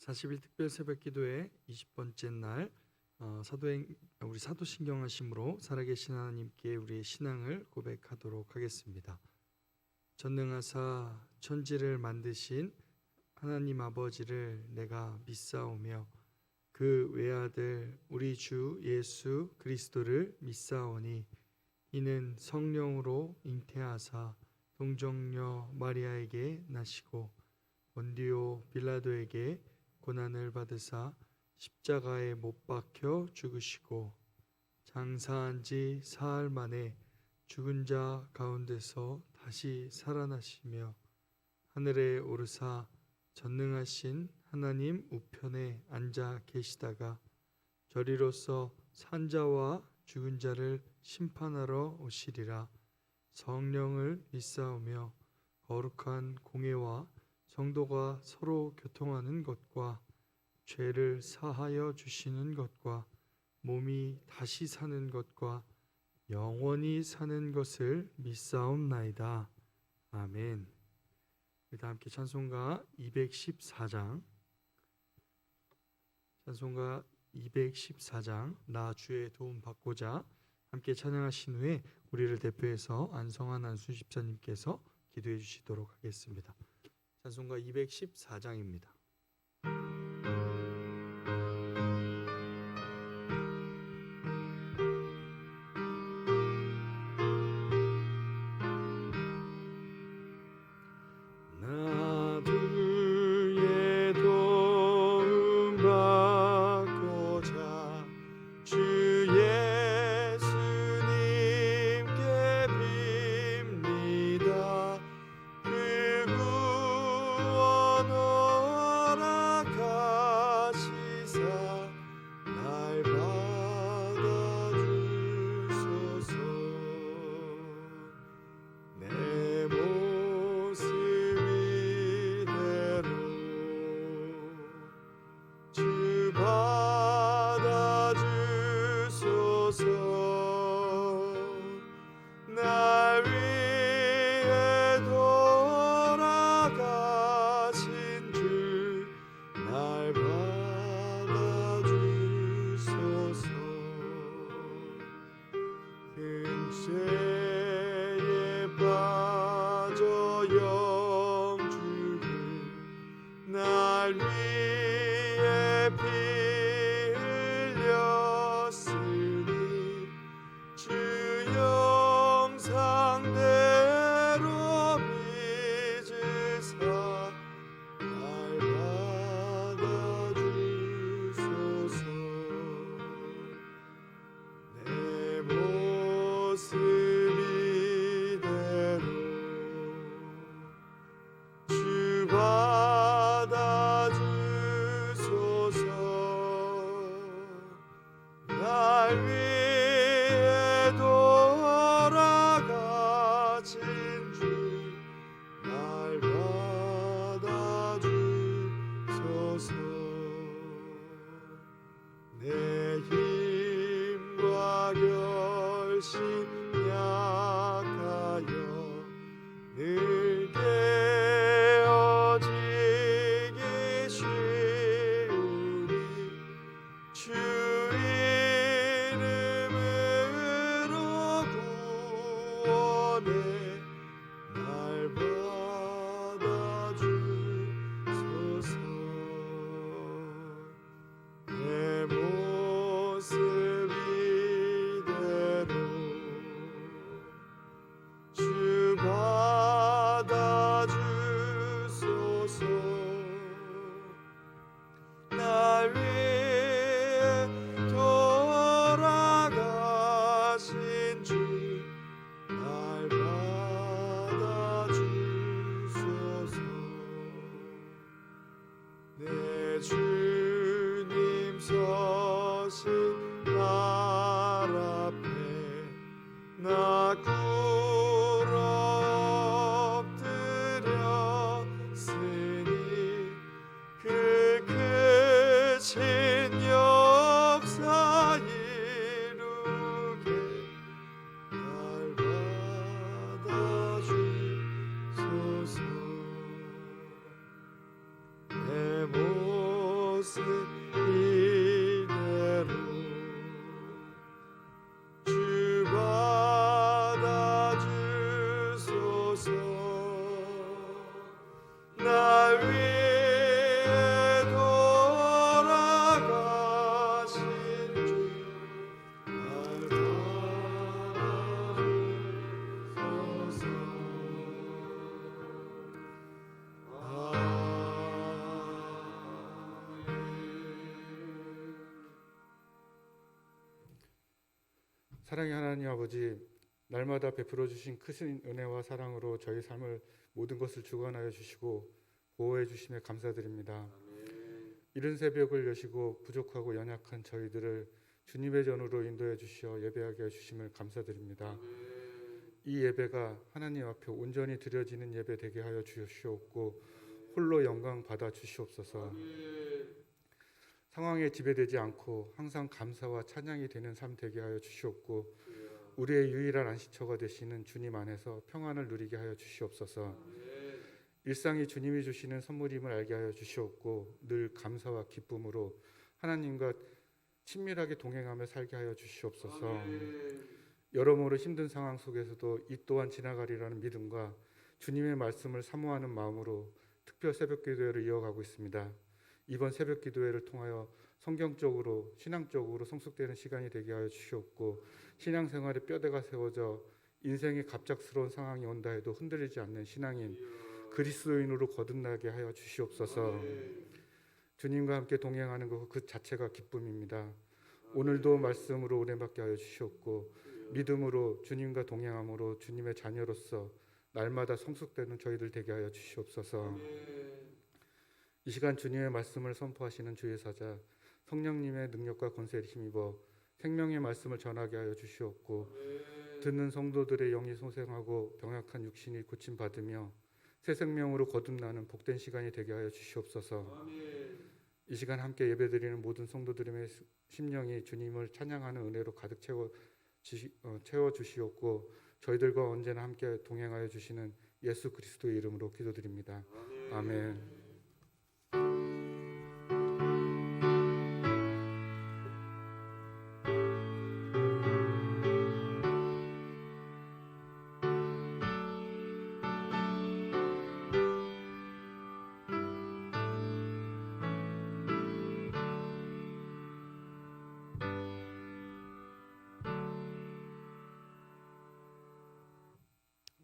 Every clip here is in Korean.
41특별 새벽기도회 20번째 날 우리 사도신경 하심으로 살아계신 하나님께 우리의 신앙을 고백하도록 하겠습니다. 전능하사 천지를 만드신 하나님 아버지를 내가 믿사오며 그 외아들 우리 주 예수 그리스도를 믿사오니 이는 성령으로 잉태하사 동정녀 마리아에게 나시고 본디오 빌라도에게 고난을 받으사 십자가에 못 박혀 죽으시고 장사한 지 사흘 만에 죽은 자 가운데서 다시 살아나시며 하늘에 오르사 전능하신 하나님 우편에 앉아 계시다가 저리로서 산 자와 죽은 자를 심판하러 오시리라. 성령을 믿사오며 거룩한 공회와 성도가 서로 교통하는 것과 죄를 사하여 주시는 것과 몸이 다시 사는 것과 영원히 사는 것을 믿사옵나이다. 아멘. 다 함께 찬송가 214장 나 주의 도움 받고자 함께 찬양하신 후에 우리를 대표해서 안성환 안수 집사님께서 기도해 주시도록 하겠습니다. 찬송가 214장입니다. 이대로 주 받아주소서. 날 위해 돌아가신 주 날 받아주소서. 사랑의 하나님 아버지, 날마다 베풀어 주신 크신 은혜와 사랑으로 저희 삶을 모든 것을 주관하여 주시고 보호해 주심에 감사드립니다. 이른 새벽을 여시고 부족하고 연약한 저희들을 주님의 전으로 인도해 주시어 예배하게 해 주심을 감사드립니다. 이 예배가 하나님 앞에 온전히 드려지는 예배 되게 하여 주시옵고 홀로 영광 받아 주시옵소서. 상황에 지배되지 않고 항상 감사와 찬양이 되는 삶 되게 하여 주시옵고 우리의 유일한 안식처가 되시는 주님 안에서 평안을 누리게 하여 주시옵소서. 일상이 주님이 주시는 선물임을 알게 하여 주시옵고 늘 감사와 기쁨으로 하나님과 친밀하게 동행하며 살게 하여 주시옵소서. 여러모로 힘든 상황 속에서도 이 또한 지나가리라는 믿음과 주님의 말씀을 사모하는 마음으로 특별 새벽 기도회를 이어가고 있습니다. 이번 새벽 기도회를 통하여 성경적으로 신앙적으로 성숙되는 시간이 되게 하여 주시옵고 신앙생활에 뼈대가 세워져 인생의 갑작스러운 상황이 온다 해도 흔들리지 않는 신앙인 그리스도인으로 거듭나게 하여 주시옵소서. 주님과 함께 동행하는 것 그 자체가 기쁨입니다. 오늘도 말씀으로 은혜받게 하여 주시옵고 믿음으로 주님과 동행함으로 주님의 자녀로서 날마다 성숙되는 저희들 되게 하여 주시옵소서. 이 시간 주님의 말씀을 선포하시는 주의 사자 성령님의 능력과 권세를 힘입어 생명의 말씀을 전하게 하여 주시옵고 듣는 성도들의 영이 소생하고 병약한 육신이 고침받으며 새 생명으로 거듭나는 복된 시간이 되게 하여 주시옵소서. 이 시간 함께 예배드리는 모든 성도들의 심령이 주님을 찬양하는 은혜로 가득 채워 주시옵고 저희들과 언제나 함께 동행하여 주시는 예수 그리스도의 이름으로 기도드립니다. 아멘.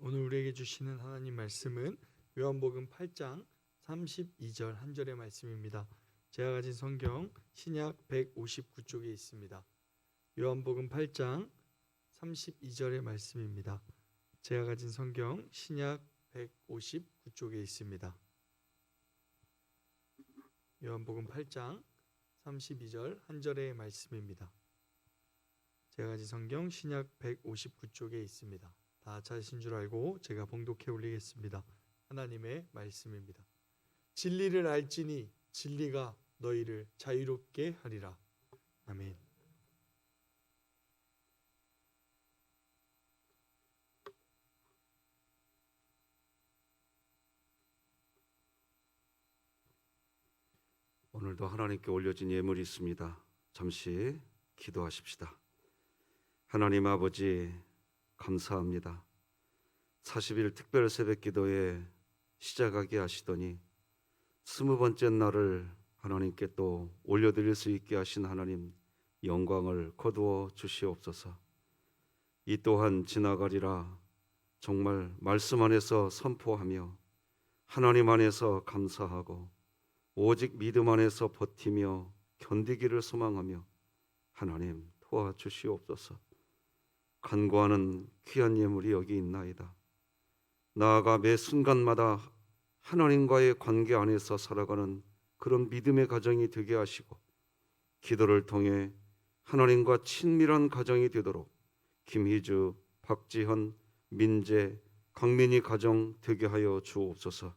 오늘 우리에게 주시는 하나님 말씀은 요한복음 8장 32절 한 절의 말씀입니다. 제가 가진 성경 신약 159쪽에 있습니다. 요한복음 8장 32절의 말씀입니다. 제가 가진 성경 신약 159쪽에 있습니다. 요한복음 8장 32절 한 절의 말씀입니다. 제가 가진 성경 신약 159쪽에 있습니다. 다 찾으신 줄 알고 제가 봉독해 올리겠습니다. 하나님의 말씀입니다. 진리를 알지니 진리가 너희를 자유롭게 하리라. 아멘. 오늘도 하나님께 올려진 예물이 있습니다. 잠시 기도하십시다. 하나님 아버지 감사합니다. 40일 특별 새벽 기도에 시작하게 하시더니 20번째 날을 하나님께 또 올려드릴 수 있게 하신 하나님 영광을 거두어 주시옵소서. 이 또한 지나가리라. 정말 말씀 안에서 선포하며 하나님 안에서 감사하고 오직 믿음 안에서 버티며 견디기를 소망하며 하나님 도와주시옵소서. 간구하는 귀한 예물이 여기 있나이다. 나아가 매 순간마다 하나님과의 관계 안에서 살아가는 그런 믿음의 가정이 되게 하시고 기도를 통해 하나님과 친밀한 가정이 되도록 김희주, 박지현, 민재, 강민희 가정 되게 하여 주옵소서.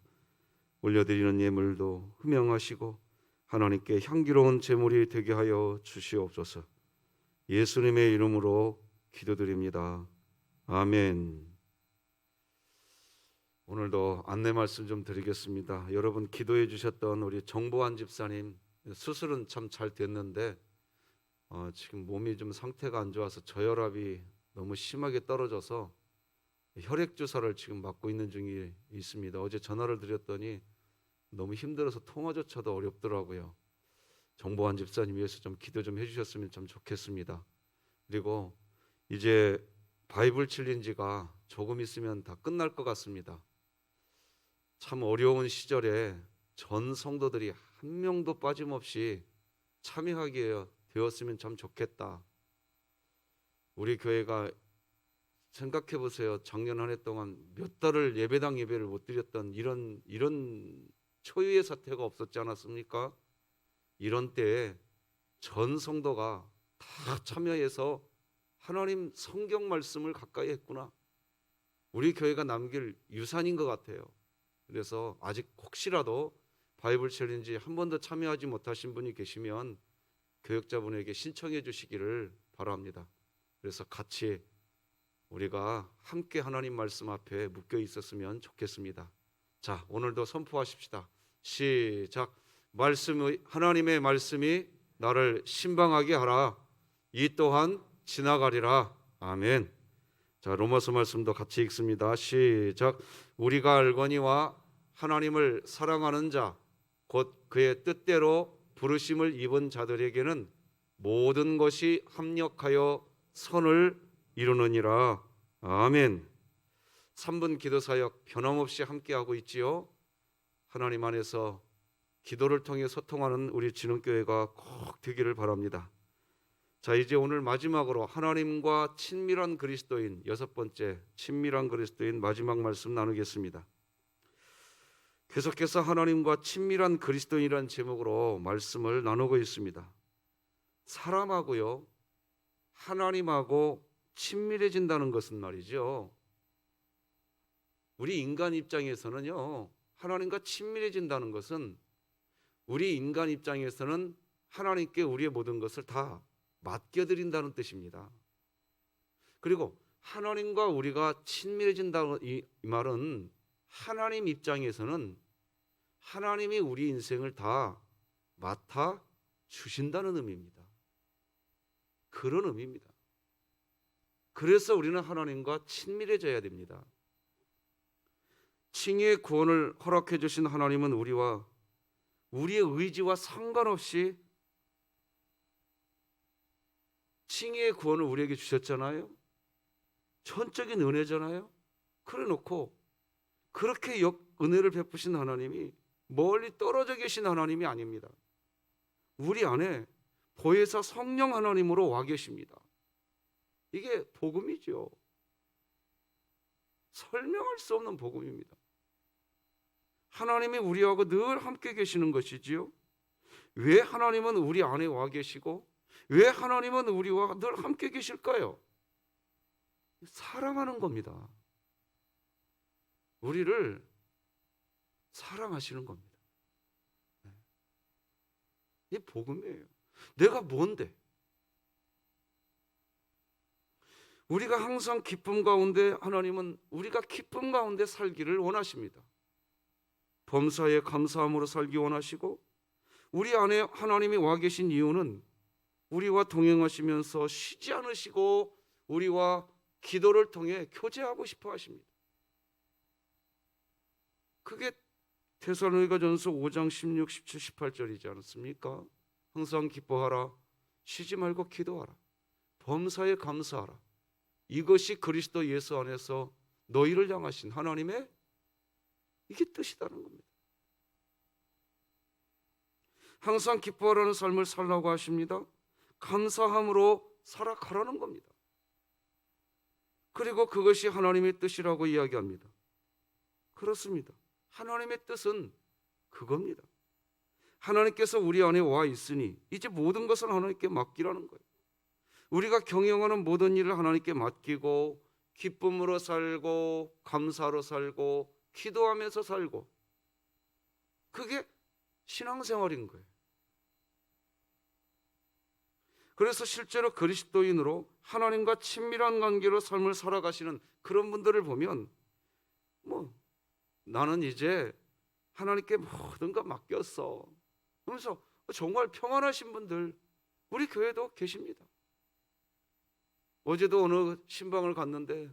올려드리는 예물도 흠양하시고 하나님께 향기로운 제물이 되게 하여 주시옵소서. 예수님의 이름으로 기도드립니다. 아멘. 오늘도 안내 말씀 좀 드리겠습니다. 여러분 기도해 주셨던 우리 정보환 집사님 수술은 참 잘 됐는데 지금 몸이 좀 상태가 안 좋아서 저혈압이 너무 심하게 떨어져서 혈액 주사를 지금 맞고 있는 중에 있습니다. 어제 전화를 드렸더니 너무 힘들어서 통화조차도 어렵더라고요. 정보환 집사님 위해서 좀 기도 좀 해주셨으면 참 좋겠습니다. 그리고 이제 바이블 챌린지가 조금 있으면 다 끝날 것 같습니다. 참 어려운 시절에 전 성도들이 한 명도 빠짐없이 참여하게 되었으면 참 좋겠다. 우리 교회가 생각해 보세요. 작년 한 해 동안 몇 달을 예배당 예배를 못 드렸던 이런 초유의 사태가 없었지 않았습니까? 이런 때에 전 성도가 다 참여해서 하나님 성경 말씀을 가까이 했구나. 우리 교회가 남길 유산인 것 같아요. 그래서 아직 혹시라도 바이블 챌린지 한 번도 참여하지 못하신 분이 계시면 교역자분에게 신청해 주시기를 바랍니다. 그래서 같이 우리가 함께 하나님 말씀 앞에 묶여 있었으면 좋겠습니다. 자, 오늘도 선포하십시다. 시작. 하나님의 말씀이 나를 신방하게 하라. 이 또한 지나가리라. 아멘. 자, 로마서 말씀도 같이 읽습니다. 시작. 우리가 알거니와 하나님을 사랑하는 자 곧 그의 뜻대로 부르심을 입은 자들에게는 모든 것이 합력하여 선을 이루느니라. 아멘. 3분 기도 사역 변함없이 함께하고 있지요. 하나님 안에서 기도를 통해 소통하는 우리 진흥교회가 꼭 되기를 바랍니다. 자, 이제 오늘 마지막으로 하나님과 친밀한 그리스도인, 6번째 친밀한 그리스도인 마지막 말씀 나누겠습니다. 계속해서 하나님과 친밀한 그리스도인이라는 제목으로 말씀을 나누고 있습니다. 사람하고요, 하나님하고 친밀해진다는 것은 말이죠, 우리 인간 입장에서는요, 하나님과 친밀해진다는 것은 우리 인간 입장에서는 하나님께 우리의 모든 것을 다 맡겨드린다는 뜻입니다. 그리고 하나님과 우리가 친밀해진다는 이 말은 하나님 입장에서는 하나님이 우리 인생을 다 맡아 주신다는 의미입니다. 그런 의미입니다. 그래서 우리는 하나님과 친밀해져야 됩니다. 칭의의 구원을 허락해 주신 하나님은 우리와 우리의 의지와 상관없이 칭의의 구원을 우리에게 주셨잖아요. 전적인 은혜잖아요. 그래 놓고 그렇게 은혜를 베푸신 하나님이 멀리 떨어져 계신 하나님이 아닙니다. 우리 안에 보혜사 성령 하나님으로 와 계십니다. 이게 복음이죠. 설명할 수 없는 복음입니다. 하나님이 우리하고 늘 함께 계시는 것이지요. 왜 하나님은 우리 안에 와 계시고 왜 하나님은 우리와 늘 함께 계실까요? 사랑하는 겁니다. 우리를 사랑하시는 겁니다. 이게 복음이에요. 내가 뭔데? 우리가 항상 기쁨 가운데, 하나님은 우리가 기쁨 가운데 살기를 원하십니다. 범사에 감사함으로 살기 원하시고, 우리 안에 하나님이 와 계신 이유는 우리와 동행하시면서 쉬지 않으시고 우리와 기도를 통해 교제하고 싶어 하십니다. 그게 데살로니가전서 5장 16, 17, 18절이지 않습니까? 항상 기뻐하라, 쉬지 말고 기도하라, 범사에 감사하라. 이것이 그리스도 예수 안에서 너희를 향하신 하나님의 이게 뜻이다는 겁니다. 항상 기뻐하라는 삶을 살라고 하십니다. 감사함으로 살아가라는 겁니다. 그리고 그것이 하나님의 뜻이라고 이야기합니다. 그렇습니다. 하나님의 뜻은 그겁니다. 하나님께서 우리 안에 와 있으니 이제 모든 것을 하나님께 맡기라는 거예요. 우리가 경영하는 모든 일을 하나님께 맡기고 기쁨으로 살고 감사로 살고 기도하면서 살고, 그게 신앙생활인 거예요. 그래서 실제로 그리스도인으로 하나님과 친밀한 관계로 삶을 살아가시는 그런 분들을 보면 나는 이제 하나님께 모든 걸 맡겼어 그러면서 정말 평안하신 분들 우리 교회도 계십니다. 어제도 어느 신방을 갔는데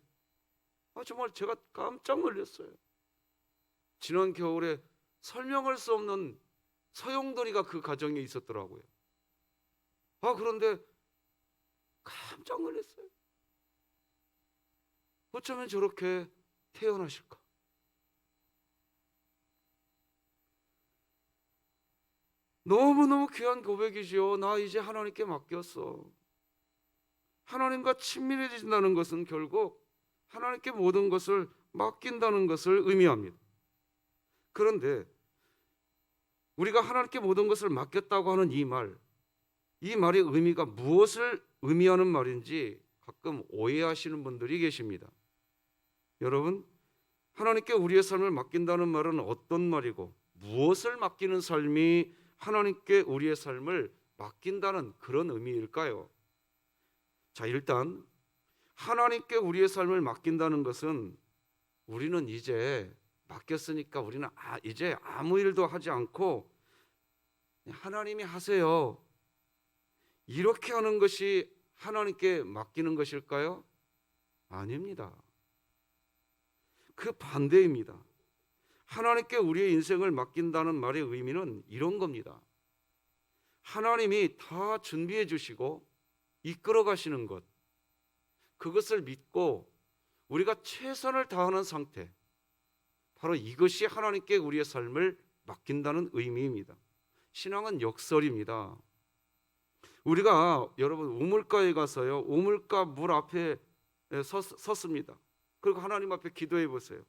정말 제가 깜짝 놀랐어요. 지난 겨울에 설명할 수 없는 소용돌이가 그 가정에 있었더라고요. 그런데 깜짝 놀랐어요. 어쩌면 저렇게 태어나실까? 너무너무 귀한 고백이지요. 나 이제 하나님께 맡겼어. 하나님과 친밀해진다는 것은 결국 하나님께 모든 것을 맡긴다는 것을 의미합니다. 그런데 우리가 하나님께 모든 것을 맡겼다고 하는 이 말의 의미가 무엇을 의미하는 말인지 가끔 오해하시는 분들이 계십니다. 여러분, 하나님께 우리의 삶을 맡긴다는 말은 어떤 말이고 무엇을 맡기는 삶이 하나님께 우리의 삶을 맡긴다는 그런 의미일까요? 자, 일단 하나님께 우리의 삶을 맡긴다는 것은 우리는 이제 맡겼으니까 우리는 이제 아무 일도 하지 않고 하나님이 하세요, 이렇게 하는 것이 하나님께 맡기는 것일까요? 아닙니다. 그 반대입니다. 하나님께 우리의 인생을 맡긴다는 말의 의미는 이런 겁니다. 하나님이 다 준비해 주시고 이끌어 가시는 것, 그것을 믿고 우리가 최선을 다하는 상태, 바로 이것이 하나님께 우리의 삶을 맡긴다는 의미입니다. 신앙은 역설입니다. 우리가 여러분 우물가에 가서요, 우물가 물 앞에 섰습니다. 그리고 하나님 앞에 기도해 보세요.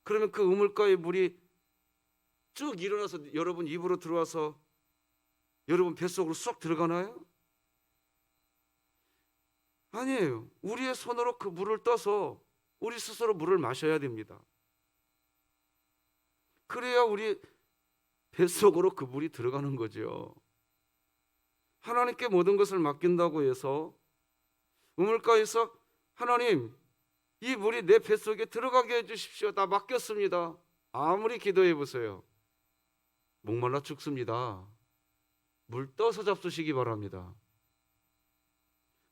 그러면 그 우물가의 물이 쭉 일어나서 여러분 입으로 들어와서 여러분 뱃속으로 쏙 들어가나요? 아니에요. 우리의 손으로 그 물을 떠서 우리 스스로 물을 마셔야 됩니다. 그래야 우리 뱃속으로 그 물이 들어가는 거죠. 하나님께 모든 것을 맡긴다고 해서 우물가에서 하나님, 이 물이 내 뱃속에 들어가게 해주십시오, 나 맡겼습니다, 아무리 기도해 보세요, 목말라 죽습니다. 물 떠서 잡수시기 바랍니다.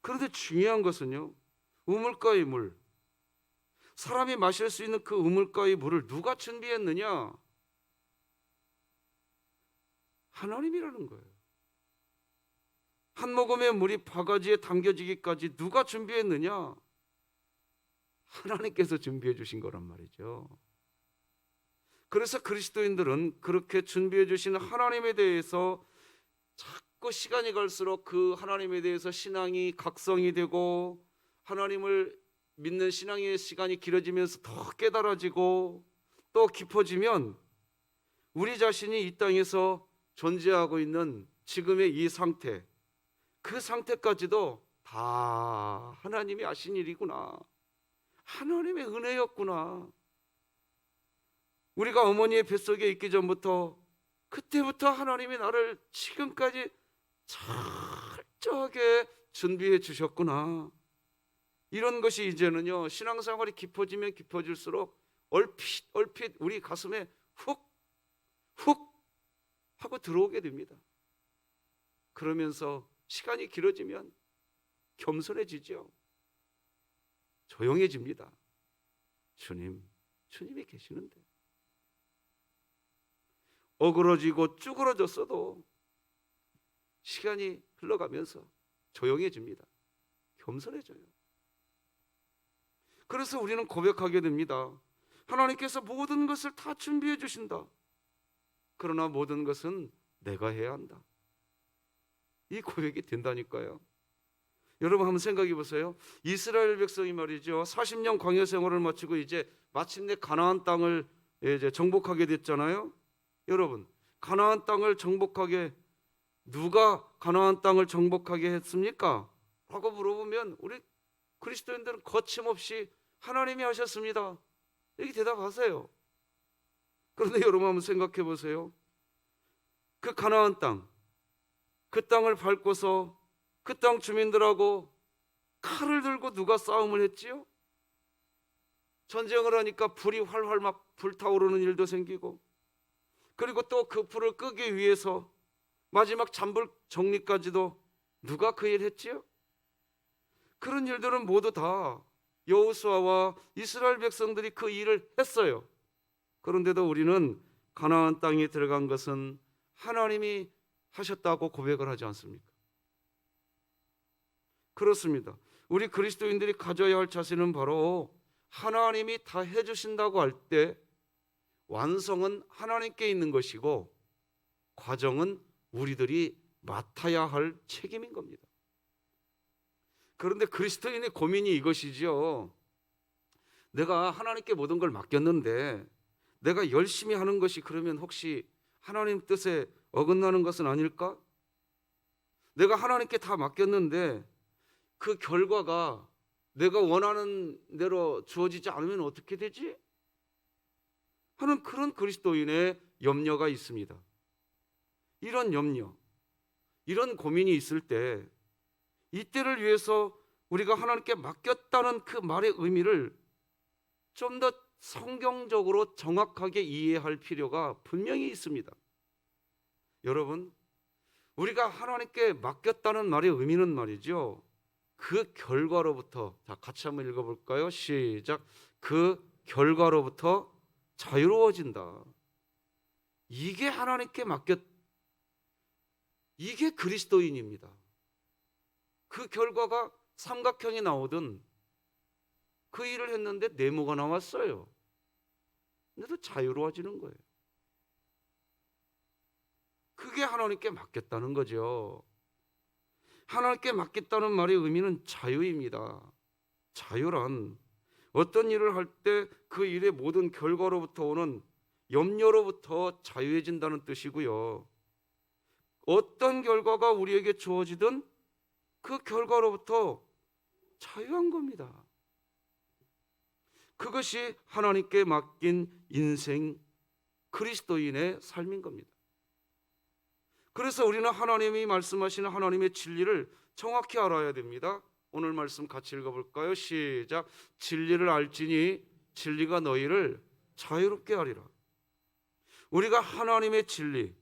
그런데 중요한 것은요, 우물가의 물, 사람이 마실 수 있는 그 우물가의 물을 누가 준비했느냐? 하나님이라는 거예요. 한 모금의 물이 바가지에 담겨지기까지 누가 준비했느냐? 하나님께서 준비해 주신 거란 말이죠. 그래서 그리스도인들은 그렇게 준비해 주시는 하나님에 대해서 자꾸 시간이 갈수록 그 하나님에 대해서 신앙이 각성이 되고 하나님을 믿는 신앙의 시간이 길어지면서 더 깨달아지고 또 깊어지면 우리 자신이 이 땅에서 존재하고 있는 지금의 이 상태, 그 상태까지도 다 하나님이 하신 일이구나, 하나님의 은혜였구나. 우리가 어머니의 뱃속에 있기 전부터 그때부터 하나님이 나를 지금까지 철저하게 준비해 주셨구나. 이런 것이 이제는요, 신앙생활이 깊어지면 깊어질수록 얼핏 우리 가슴에 훅 하고 들어오게 됩니다. 그러면서 시간이 길어지면 겸손해지죠. 조용해집니다. 주님이 계시는데. 어그러지고 쭈그러졌어도 시간이 흘러가면서 조용해집니다. 겸손해져요. 그래서 우리는 고백하게 됩니다. 하나님께서 모든 것을 다 준비해 주신다. 그러나 모든 것은 내가 해야 한다. 이 고백이 된다니까요. 여러분 한번 생각해 보세요. 이스라엘 백성이 말이죠, 40년 광야 생활을 마치고 이제 마침내 가나안 땅을 이제 정복하게 됐잖아요. 여러분, 가나안 땅을 정복하게, 누가 가나안 땅을 정복하게 했습니까? 라고 물어보면 우리 그리스도인들은 거침없이 하나님이 하셨습니다, 이렇게 대답하세요. 그런데 여러분 한번 생각해 보세요. 그 가나안 땅, 그 땅을 밟고서 그 땅 주민들하고 칼을 들고 누가 싸움을 했지요? 전쟁을 하니까 불이 활활 막 불타오르는 일도 생기고, 그리고 또 그 불을 끄기 위해서 마지막 잔불 정리까지도 누가 그 일 했지요? 그런 일들은 모두 다 여호수아와 이스라엘 백성들이 그 일을 했어요. 그런데도 우리는 가나안 땅에 들어간 것은 하나님이 하셨다고 고백을 하지 않습니까? 그렇습니다. 우리 그리스도인들이 가져야 할 자세는 바로 하나님이 다 해주신다고 할 때 완성은 하나님께 있는 것이고 과정은 우리들이 맡아야 할 책임인 겁니다. 그런데 그리스도인의 고민이 이것이지요. 내가 하나님께 모든 걸 맡겼는데 내가 열심히 하는 것이 그러면 혹시 하나님 뜻에 어긋나는 것은 아닐까? 내가 하나님께 다 맡겼는데 그 결과가 내가 원하는 대로 주어지지 않으면 어떻게 되지? 하는 그런 그리스도인의 염려가 있습니다. 이런 염려, 이런 고민이 있을 때 이때를 위해서 우리가 하나님께 맡겼다는 그 말의 의미를 좀 더 성경적으로 정확하게 이해할 필요가 분명히 있습니다. 여러분, 우리가 하나님께 맡겼다는 말의 의미는 말이죠, 그 결과로부터, 자 같이 한번 읽어볼까요? 시작. 그 결과로부터 자유로워진다. 이게 하나님께 이게 그리스도인입니다. 그 결과가 삼각형이 나오든 그 일을 했는데 네모가 나왔어요. 근데도 자유로워지는 거예요. 그게 하나님께 맡겼다는 거죠. 하나님께 맡겼다는 말의 의미는 자유입니다. 자유란 어떤 일을 할 때 그 일의 모든 결과로부터 오는 염려로부터 자유해진다는 뜻이고요. 어떤 결과가 우리에게 주어지든 그 결과로부터 자유한 겁니다. 그것이 하나님께 맡긴 인생 그리스도인의 삶인 겁니다. 그래서 우리는 하나님이 말씀하시는 하나님의 진리를 정확히 알아야 됩니다. 오늘 말씀 같이 읽어볼까요? 시작. 진리를 알지니 진리가 너희를 자유롭게 하리라. 우리가 하나님의 진리,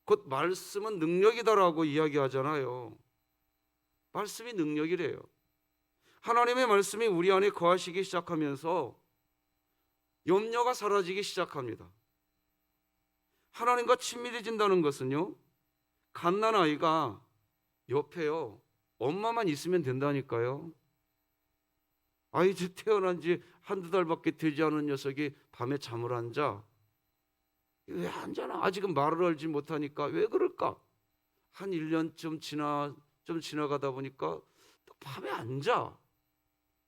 곧 말씀은 능력이다라고 이야기하잖아요. 말씀이 능력이래요. 하나님의 말씀이 우리 안에 거하시기 시작하면서 염려가 사라지기 시작합니다. 하나님과 친밀해진다는 것은요, 갓난아이가 옆에요 엄마만 있으면 된다니까요. 아이들 태어난 지 한두 달밖에 되지 않은 녀석이 밤에 잠을 안 자. 왜 안 자나? 아직은 말을 알지 못하니까. 왜 그럴까? 한 1년쯤 지나가다 보니까 또 밤에 안 자.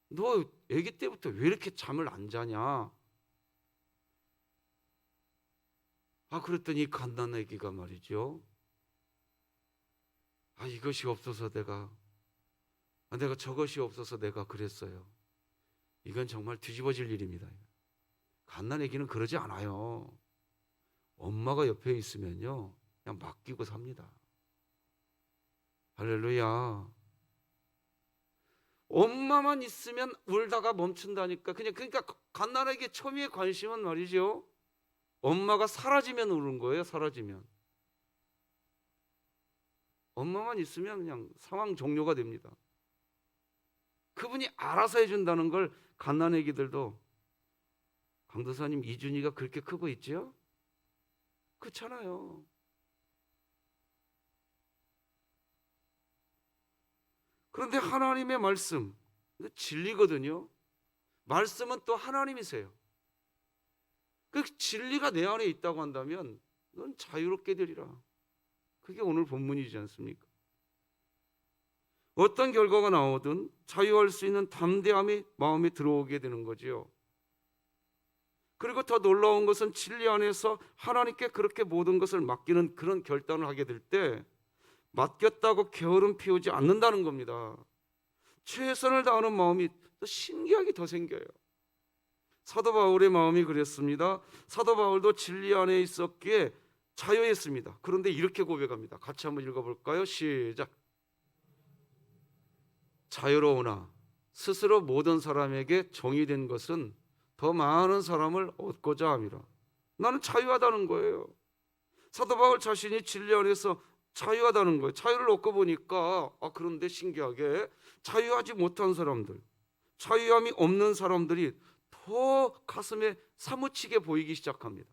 너 아기 때부터 왜 이렇게 잠을 안 자냐? 그랬더니 갓난아기가 말이죠, 이것이 없어서 내가 저것이 없어서 내가 그랬어요. 이건 정말 뒤집어질 일입니다. 갓난아기는 그러지 않아요. 엄마가 옆에 있으면요 그냥 맡기고 삽니다. 할렐루야. 엄마만 있으면 울다가 멈춘다니까. 그러니까 갓난아기의 초미의 관심은 말이죠, 엄마가 사라지면 우는 거예요. 사라지면. 엄마만 있으면 그냥 상황 종료가 됩니다. 그분이 알아서 해준다는 걸 갓난아기들도, 강도사님 이준이가 그렇게 크고 있지요? 그렇잖아요. 그런데 하나님의 말씀, 진리거든요. 말씀은 또 하나님이세요. 그 진리가 내 안에 있다고 한다면 넌 자유롭게 되리라. 그게 오늘 본문이지 않습니까? 어떤 결과가 나오든 자유할 수 있는 담대함이 마음에 들어오게 되는 거지요. 그리고 더 놀라운 것은 진리 안에서 하나님께 그렇게 모든 것을 맡기는 그런 결단을 하게 될 때 맡겼다고 게으름 피우지 않는다는 겁니다. 최선을 다하는 마음이 또 신기하게 더 생겨요. 사도 바울의 마음이 그랬습니다. 사도 바울도 진리 안에 있었기에 자유했습니다. 그런데 이렇게 고백합니다. 같이 한번 읽어볼까요? 시작. 자유로우나 스스로 모든 사람에게 종이 된 것은 더 많은 사람을 얻고자 함이라. 나는 자유하다는 거예요. 사도 바울 자신이 진리 안에서 자유하다는 거예요. 자유를 얻고 보니까 그런데 신기하게 자유하지 못한 사람들, 자유함이 없는 사람들이 더 가슴에 사무치게 보이기 시작합니다.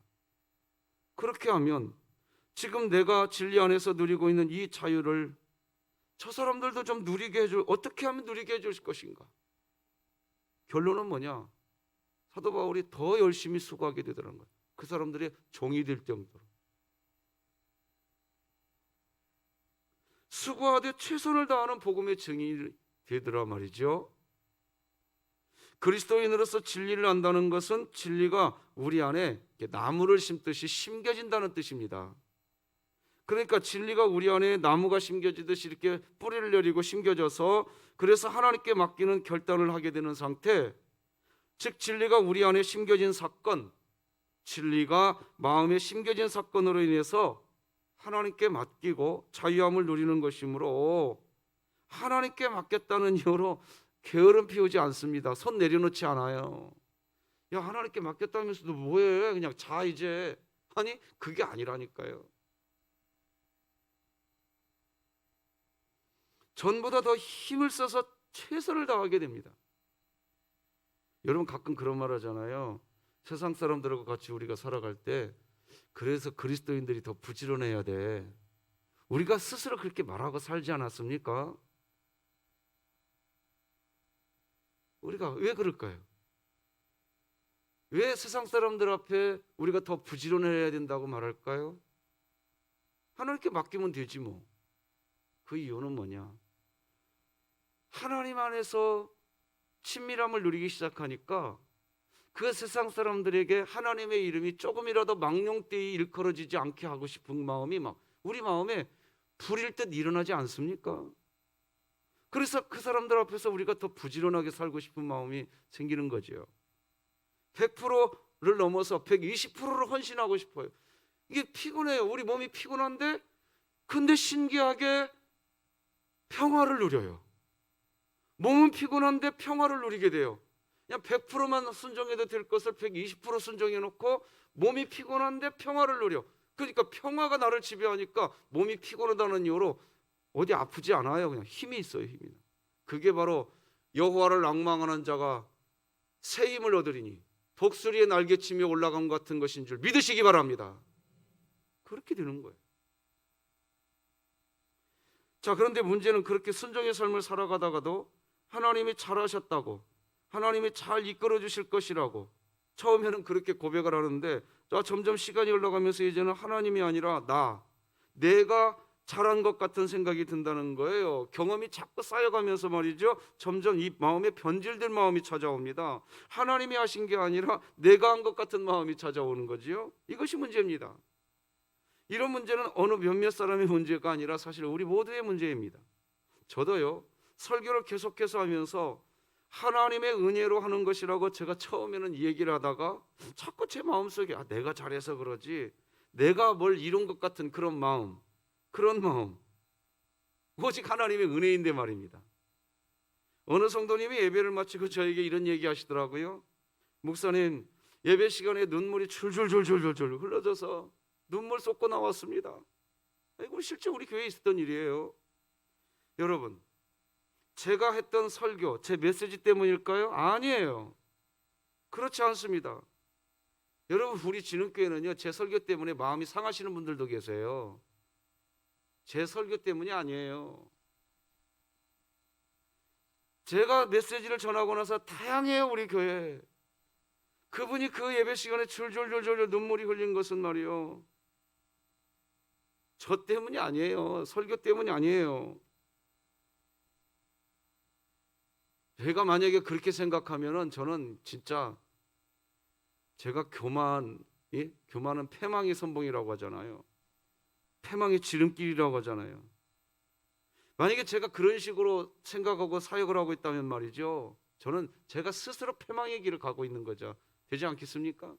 그렇게 하면 지금 내가 진리 안에서 누리고 있는 이 자유를 저 사람들도 좀 누리게 해줄, 어떻게 하면 누리게 해줄 것인가? 결론은 뭐냐? 사도 바울이 더 열심히 수고하게 되더라는 거예요. 그 사람들의 종이 될 정도로. 수고하되 최선을 다하는 복음의 증인이 되더라 말이죠. 그리스도인으로서 진리를 안다는 것은 진리가 우리 안에 나무를 심듯이 심겨진다는 뜻입니다. 그러니까 진리가 우리 안에 나무가 심겨지듯이 이렇게 뿌리를 내리고 심겨져서 그래서 하나님께 맡기는 결단을 하게 되는 상태, 즉 진리가 우리 안에 심겨진 사건, 진리가 마음에 심겨진 사건으로 인해서 하나님께 맡기고 자유함을 누리는 것이므로 하나님께 맡겼다는 이유로 게으름 피우지 않습니다. 손 내려놓지 않아요. 야, 하나님께 맡겼다면서도 뭐해? 그냥 자 이제. 아니, 그게 아니라니까요. 전보다 더 힘을 써서 최선을 다하게 됩니다. 여러분 가끔 그런 말 하잖아요. 세상 사람들하고 같이 우리가 살아갈 때 그래서 그리스도인들이 더 부지런해야 돼. 우리가 스스로 그렇게 말하고 살지 않았습니까? 우리가 왜 그럴까요? 왜 세상 사람들 앞에 우리가 더 부지런해야 된다고 말할까요? 하나님께 맡기면 되지 뭐. 그 이유는 뭐냐? 하나님 안에서 친밀함을 누리기 시작하니까 그 세상 사람들에게 하나님의 이름이 조금이라도 망령되이 일컬어지지 않게 하고 싶은 마음이 막 우리 마음에 불일 듯 일어나지 않습니까? 그래서 그 사람들 앞에서 우리가 더 부지런하게 살고 싶은 마음이 생기는 거죠. 100%를 넘어서 120%를 헌신하고 싶어요. 이게 피곤해요. 우리 몸이 피곤한데 근데 신기하게 평화를 누려요. 몸은 피곤한데 평화를 누리게 돼요. 그냥 100%만 순종해도 될 것을 120% 순종해 놓고 몸이 피곤한데 평화를 누려. 그러니까 평화가 나를 지배하니까 몸이 피곤하다는 이유로 어디 아프지 않아요. 그냥 힘이 있어요. 힘이. 그게 바로 여호와를 앙망하는 자가 새 힘을 얻으리니 독수리의 날개침이 올라간 것 같은 것인 줄 믿으시기 바랍니다. 그렇게 되는 거예요. 자, 그런데 문제는 그렇게 순종의 삶을 살아가다가도 하나님이 잘하셨다고, 하나님이 잘 이끌어 주실 것이라고 처음에는 그렇게 고백을 하는데 점점 시간이 흘러가면서 이제는 하나님이 아니라 내가 잘한 것 같은 생각이 든다는 거예요. 경험이 자꾸 쌓여가면서 말이죠. 점점 이 마음에 변질될 마음이 찾아옵니다. 하나님이 하신 게 아니라 내가 한 것 같은 마음이 찾아오는 거지요. 이것이 문제입니다. 이런 문제는 어느 몇몇 사람의 문제가 아니라 사실 우리 모두의 문제입니다. 저도요. 설교를 계속해서 하면서 하나님의 은혜로 하는 것이라고 제가 처음에는 얘기를 하다가 자꾸 제 마음속에 내가 잘해서 그러지, 내가 뭘 이룬 것 같은 그런 마음, 오직 하나님의 은혜인데 말입니다. 어느 성도님이 예배를 마치고 저에게 이런 얘기 하시더라고요. 목사님, 예배 시간에 눈물이 줄줄줄줄줄 흘러져서 눈물 쏟고 나왔습니다. 이거 실제 우리 교회에 있었던 일이에요. 여러분, 제가 했던 설교, 제 메시지 때문일까요? 아니에요. 그렇지 않습니다. 여러분, 우리 진흥교회는요, 제 설교 때문에 마음이 상하시는 분들도 계세요. 제 설교 때문이 아니에요. 제가 메시지를 전하고 나서 다양해요, 우리 교회. 그분이 그 예배 시간에 줄줄줄줄 눈물이 흘린 것은 말이요, 저 때문이 아니에요. 설교 때문이 아니에요. 제가 만약에 그렇게 생각하면은 저는 진짜 제가 교만은 패망의 선봉이라고 하잖아요. 패망의 지름길이라고 하잖아요. 만약에 제가 그런 식으로 생각하고 사역을 하고 있다면 말이죠, 저는 제가 스스로 패망의 길을 가고 있는 거죠. 되지 않겠습니까?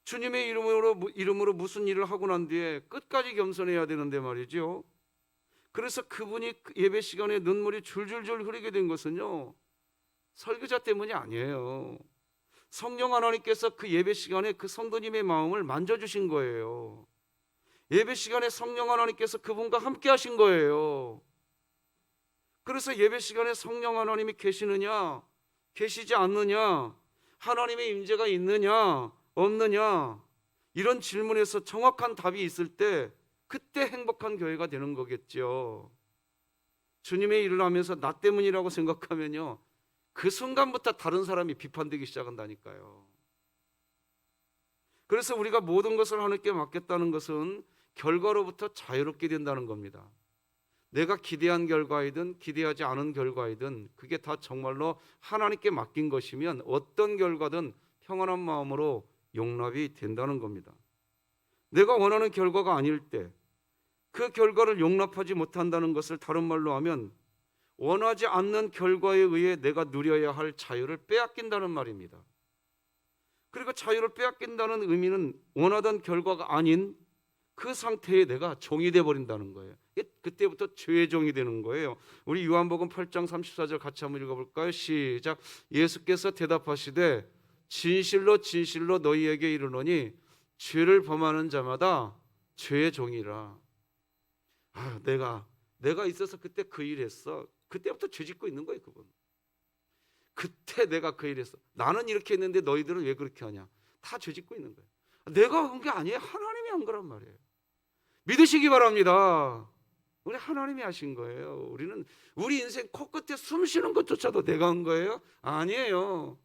주님의 이름으로 무슨 일을 하고 난 뒤에 끝까지 겸손해야 되는데 말이죠. 그래서 그분이 예배 시간에 눈물이 줄줄줄 흐르게 된 것은요, 설교자 때문이 아니에요. 성령 하나님께서 그 예배 시간에 그 성도님의 마음을 만져주신 거예요. 예배 시간에 성령 하나님께서 그분과 함께 하신 거예요. 그래서 예배 시간에 성령 하나님이 계시느냐 계시지 않느냐, 하나님의 임재가 있느냐 없느냐, 이런 질문에서 정확한 답이 있을 때 그때 행복한 교회가 되는 거겠죠. 주님의 일을 하면서 나 때문이라고 생각하면요, 그 순간부터 다른 사람이 비판되기 시작한다니까요. 그래서 우리가 모든 것을 하나님께 맡겼다는 것은 결과로부터 자유롭게 된다는 겁니다. 내가 기대한 결과이든 기대하지 않은 결과이든 그게 다 정말로 하나님께 맡긴 것이면 어떤 결과든 평안한 마음으로 용납이 된다는 겁니다. 내가 원하는 결과가 아닐 때 그 결과를 용납하지 못한다는 것을 다른 말로 하면 원하지 않는 결과에 의해 내가 누려야 할 자유를 빼앗긴다는 말입니다. 그리고 자유를 빼앗긴다는 의미는 원하던 결과가 아닌 그 상태에 내가 종이 돼 버린다는 거예요. 그때부터 죄의 종이 되는 거예요. 우리 요한복음 8장 34절 같이 한번 읽어볼까요? 시작. 예수께서 대답하시되 진실로 진실로 너희에게 이르노니 죄를 범하는 자마다 죄의 종이라. 내가 있어서 그때 그 일했어. 그때부터 죄 짓고 있는 거예요, 그분. 그때 내가 그 일했어. 나는 이렇게 했는데 너희들은 왜 그렇게 하냐? 다 죄 짓고 있는 거예요. 내가 한 게 아니에요. 하나님이 한 거란 말이에요. 믿으시기 바랍니다. 우리 하나님이 하신 거예요. 우리는 우리 인생 코끝에 숨 쉬는 것조차도 내가 한 거예요? 아니에요.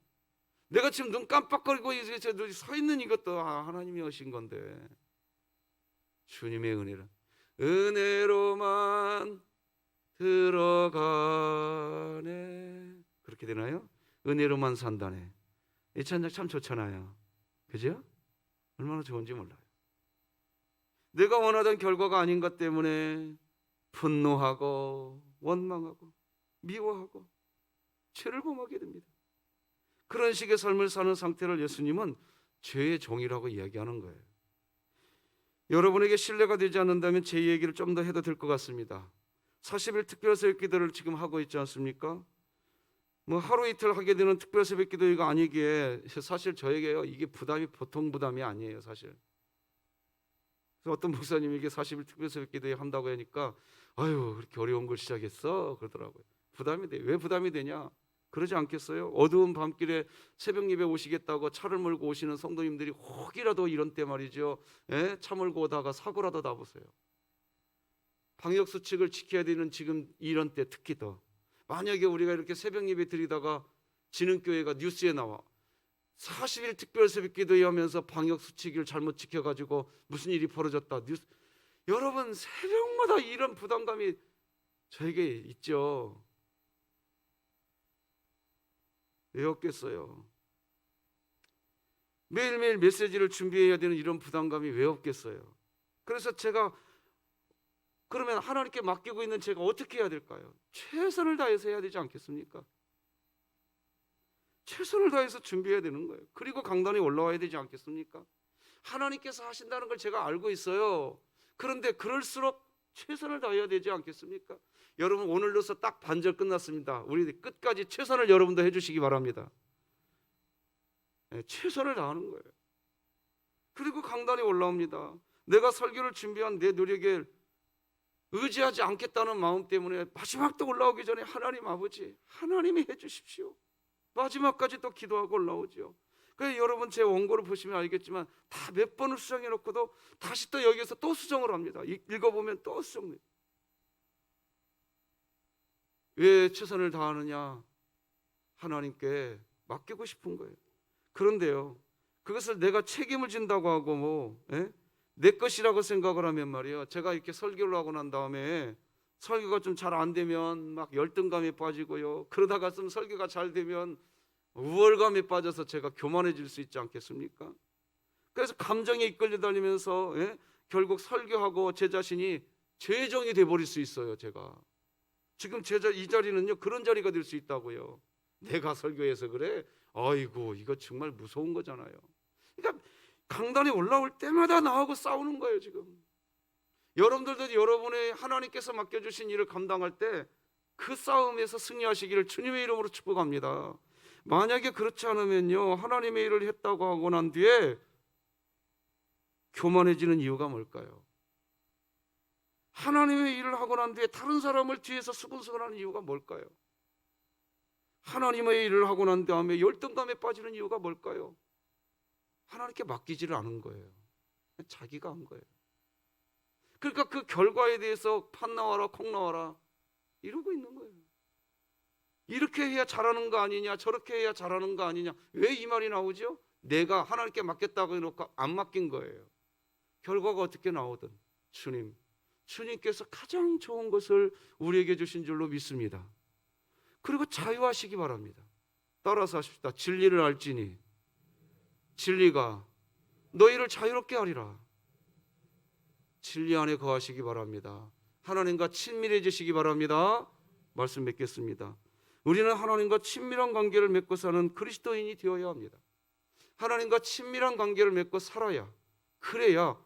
내가 지금 눈 깜빡거리고 서 있는 이것도 하나님이 하신 건데. 주님의 은혜로만 들어가네. 그렇게 되나요? 은혜로만 산다네. 이 찬양 참 좋잖아요. 그죠? 얼마나 좋은지 몰라요. 내가 원하던 결과가 아닌 것 때문에 분노하고 원망하고 미워하고 죄를 범하게 됩니다. 그런 식의 삶을 사는 상태를 예수님은 죄의 종이라고 이야기하는 거예요. 여러분에게 신뢰가 되지 않는다면 제 얘기를 좀 더 해도 될 것 같습니다. 40일 특별 새벽 기도를 지금 하고 있지 않습니까? 뭐 하루 이틀 하게 되는 특별 새벽 기도가 아니기에 사실 저에게요, 이게 부담이 보통 부담이 아니에요, 사실. 그래서 어떤 목사님이 이게 40일 특별 새벽 기도에 한다고 하니까 아유, 그렇게 어려운 걸 시작했어 그러더라고요. 부담이 돼. 왜 부담이 되냐? 그러지 않겠어요? 어두운 밤길에 새벽 예배 오시겠다고 차를 몰고 오시는 성도님들이 혹이라도 이런 때 말이죠, 차 몰고 오다가 사고라도 나보세요. 방역 수칙을 지켜야 되는 지금 이런 때 특히 더, 만약에 우리가 이렇게 새벽 예배 드리다가 진흥교회가 뉴스에 나와 40일 특별 새벽 기도회 하면서 방역 수칙을 잘못 지켜가지고 무슨 일이 벌어졌다, 뉴스. 여러분, 새벽마다 이런 부담감이 저에게 있죠. 왜 없겠어요? 매일매일 메시지를 준비해야 되는 이런 부담감이 왜 없겠어요? 그래서 제가 그러면 하나님께 맡기고 있는 제가 어떻게 해야 될까요? 최선을 다해서 해야 되지 않겠습니까? 최선을 다해서 준비해야 되는 거예요. 그리고 강단에 올라와야 되지 않겠습니까? 하나님께서 하신다는 걸 제가 알고 있어요. 그런데 그럴수록 최선을 다해야 되지 않겠습니까? 여러분, 오늘로서 딱 반절 끝났습니다. 우리 끝까지 최선을 여러분도 해주시기 바랍니다. 최선을 다하는 거예요. 그리고 강단에 올라옵니다. 내가 설교를 준비한 내 노력에 의지하지 않겠다는 마음 때문에 마지막도 올라오기 전에 하나님 아버지, 하나님이 해주십시오. 마지막까지 또 기도하고 올라오죠. 그래서 여러분 제 원고를 보시면 알겠지만 다 몇 번을 수정해 놓고도 다시 또 여기서 또 수정을 합니다. 읽어보면 또 수정돼요. 왜 최선을 다하느냐? 하나님께 맡기고 싶은 거예요. 그런데요, 그것을 내가 책임을 진다고 하고 내 것이라고 생각을 하면 말이에요, 제가 이렇게 설교를 하고 난 다음에 설교가 좀 잘 안 되면 막 열등감에 빠지고요, 그러다가 좀 설교가 잘 되면 우월감에 빠져서 제가 교만해질 수 있지 않겠습니까? 그래서 감정에 이끌려 다니면서 결국 설교하고 제 자신이 죄종이 돼버릴 수 있어요. 제가 지금 이 자리는요, 그런 자리가 될 수 있다고요. 내가 설교해서 그래? 아이고, 이거 정말 무서운 거잖아요. 그러니까 강단에 올라올 때마다 나하고 싸우는 거예요. 지금 여러분들도 여러분의 하나님께서 맡겨주신 일을 감당할 때 그 싸움에서 승리하시기를 주님의 이름으로 축복합니다. 만약에 그렇지 않으면요, 하나님의 일을 했다고 하고 난 뒤에 교만해지는 이유가 뭘까요? 하나님의 일을 하고 난 뒤에 다른 사람을 뒤에서 수근수근하는 이유가 뭘까요? 하나님의 일을 하고 난 다음에 열등감에 빠지는 이유가 뭘까요? 하나님께 맡기지를 않은 거예요. 자기가 한 거예요. 그러니까 그 결과에 대해서 팥 나와라 콩 나와라 이러고 있는 거예요. 이렇게 해야 잘하는 거 아니냐, 저렇게 해야 잘하는 거 아니냐. 왜 이 말이 나오죠? 내가 하나님께 맡겼다고 해놓고 안 맡긴 거예요. 결과가 어떻게 나오든 주님께서 가장 좋은 것을 우리에게 주신 줄로 믿습니다. 그리고 자유하시기 바랍니다. 따라서 하십시다. 진리를 알지니 진리가 너희를 자유롭게 하리라. 진리 안에 거하시기 바랍니다. 하나님과 친밀해지시기 바랍니다. 말씀 맺겠습니다. 우리는 하나님과 친밀한 관계를 맺고 사는 그리스도인이 되어야 합니다. 하나님과 친밀한 관계를 맺고 살아야, 그래야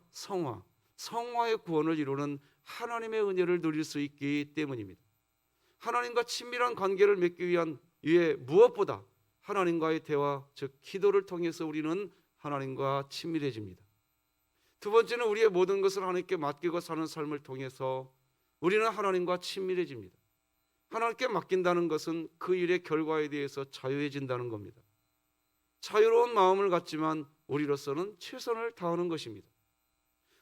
성화의 구원을 이루는 하나님의 은혜를 누릴 수 있기 때문입니다. 하나님과 친밀한 관계를 맺기 위해 무엇보다 하나님과의 대화, 즉 기도를 통해서 우리는 하나님과 친밀해집니다. 두 번째는 우리의 모든 것을 하나님께 맡기고 사는 삶을 통해서 우리는 하나님과 친밀해집니다. 하나님께 맡긴다는 것은 그 일의 결과에 대해서 자유해진다는 겁니다. 자유로운 마음을 갖지만 우리로서는 최선을 다하는 것입니다.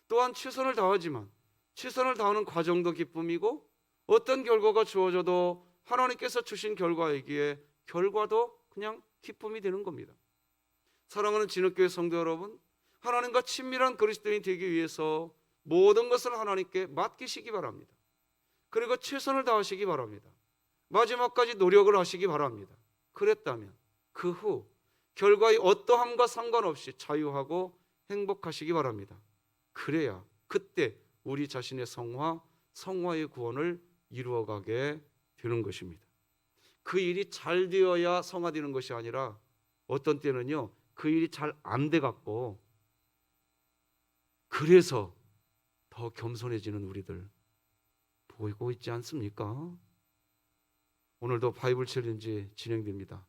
또한 최선을 다하지만 최선을 다하는 과정도 기쁨이고 어떤 결과가 주어져도 하나님께서 주신 결과이기에 결과도 그냥 기쁨이 되는 겁니다. 사랑하는 진흙교회 성도 여러분, 하나님과 친밀한 그리스도인이 되기 위해서 모든 것을 하나님께 맡기시기 바랍니다. 그리고 최선을 다하시기 바랍니다. 마지막까지 노력을 하시기 바랍니다. 그랬다면 그 후 결과의 어떠함과 상관없이 자유하고 행복하시기 바랍니다. 그래야 그때 우리 자신의 성화의 구원을 이루어가게 되는 것입니다. 그 일이 잘 되어야 성화되는 것이 아니라 어떤 때는요, 그 일이 잘 안 돼 갖고 그래서 더 겸손해지는 우리들 보이고 있지 않습니까? 오늘도 바이블 챌린지 진행됩니다.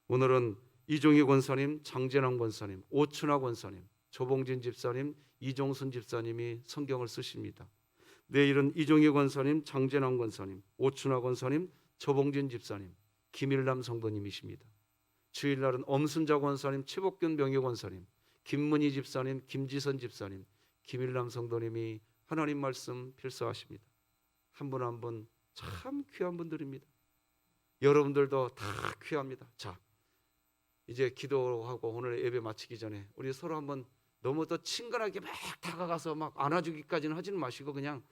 오늘은 이종희 권사님, 장재남 권사님, 오춘하 권사님, 조봉진 집사님, 이종순 집사님이 성경을 쓰십니다. 내일은 이종희 권사님, 장재남 권사님, 오춘하 권사님, 조봉진 집사님, 김일남 성도님이십니다. 주일날은 엄순자 권사님, 최복균 명예 권사님, 김문희 집사님, 김지선 집사님, 김일남 성도님이 하나님 말씀 필서하십니다. 한 분 한 분 참 귀한 분들입니다. 여러분들도 다 귀합니다. 자, 이제 기도하고 오늘 예배 마치기 전에 우리 서로 한번 너무 더 친근하게 막 다가가서 막 안아주기까지는 하지는 마시고 그냥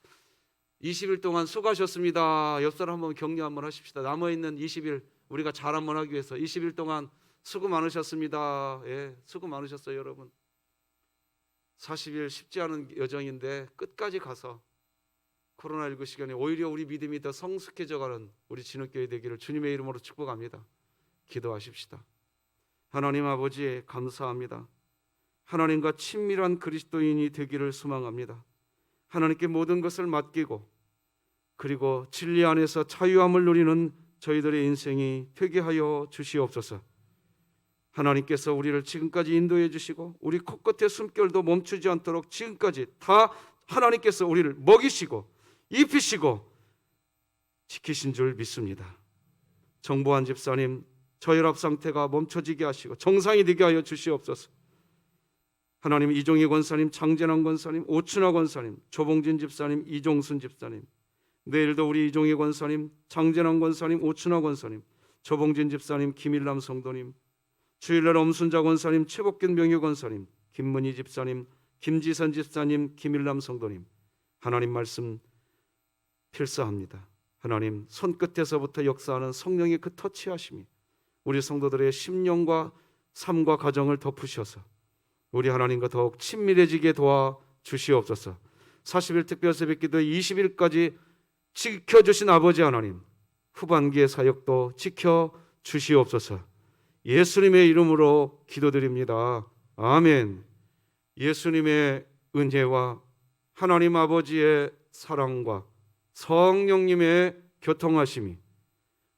20일 동안 수고하셨습니다. 옆사람 한번 격려 한번 하십시다. 남아있는 20일 우리가 잘 한번 하기 위해서 20일 동안 수고 많으셨습니다. 예, 수고 많으셨어요, 여러분. 40일 쉽지 않은 여정인데 끝까지 가서 코로나19 시간에 오히려 우리 믿음이 더 성숙해져가는 우리 진흙교회 되기를 주님의 이름으로 축복합니다. 기도하십시다. 하나님 아버지 감사합니다. 하나님과 친밀한 그리스도인이 되기를 소망합니다. 하나님께 모든 것을 맡기고 그리고 진리 안에서 자유함을 누리는 저희들의 인생이 되게 하여 주시옵소서. 하나님께서 우리를 지금까지 인도해 주시고 우리 코끝의 숨결도 멈추지 않도록 지금까지 다 하나님께서 우리를 먹이시고 입히시고 지키신 줄 믿습니다. 정보한 집사님 저혈압 상태가 멈춰지게 하시고 정상이 되게 하여 주시옵소서. 하나님 이종희 권사님, 장재남 권사님, 오춘하 권사님, 조봉진 집사님, 이종순 집사님, 내일도 우리 이종희 권사님, 장재남 권사님, 오춘하 권사님, 조봉진 집사님, 김일남 성도님, 주일날 엄순자 권사님, 최복균 명예 권사님, 김문희 집사님, 김지선 집사님, 김일남 성도님, 하나님 말씀 필사합니다. 하나님 손끝에서부터 역사하는 성령의 그 터치하심이 우리 성도들의 심령과 삶과 가정을 덮으셔서 우리 하나님과 더욱 친밀해지게 도와 주시옵소서. 40일 특별 새벽기도 20일까지 지켜주신 아버지 하나님, 후반기의 사역도 지켜주시옵소서. 예수님의 이름으로 기도드립니다. 아멘. 예수님의 은혜와 하나님 아버지의 사랑과 성령님의 교통하심이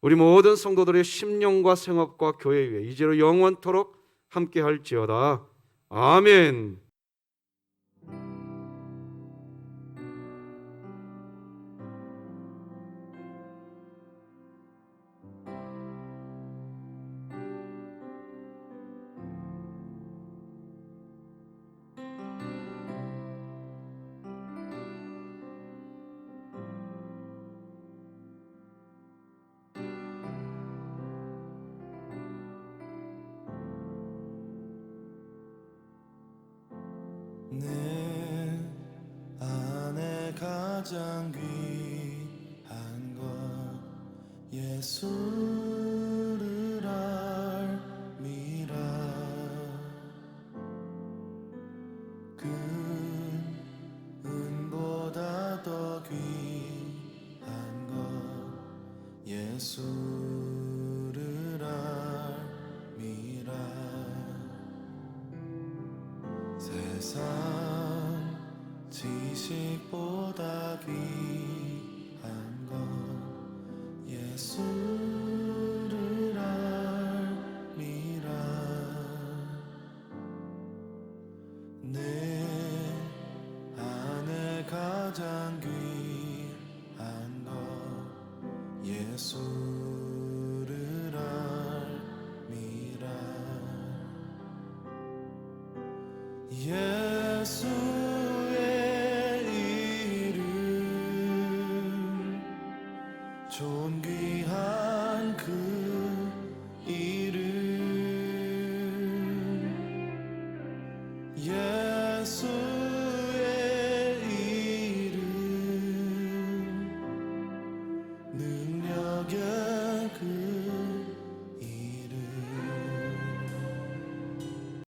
우리 모든 성도들의 심령과 생업과 교회 위에 이제로 영원토록 함께할지어다. 아멘. 가장 귀한 것 예수를 알미라. 그 은보다 더 귀한 것 예수를 알미라. 세상 지식보다 귀한 것 예수를 알미라. 내 안에 가장 귀한 것 예수를 알미라. 예수의 이름 존귀한 그 이름 예수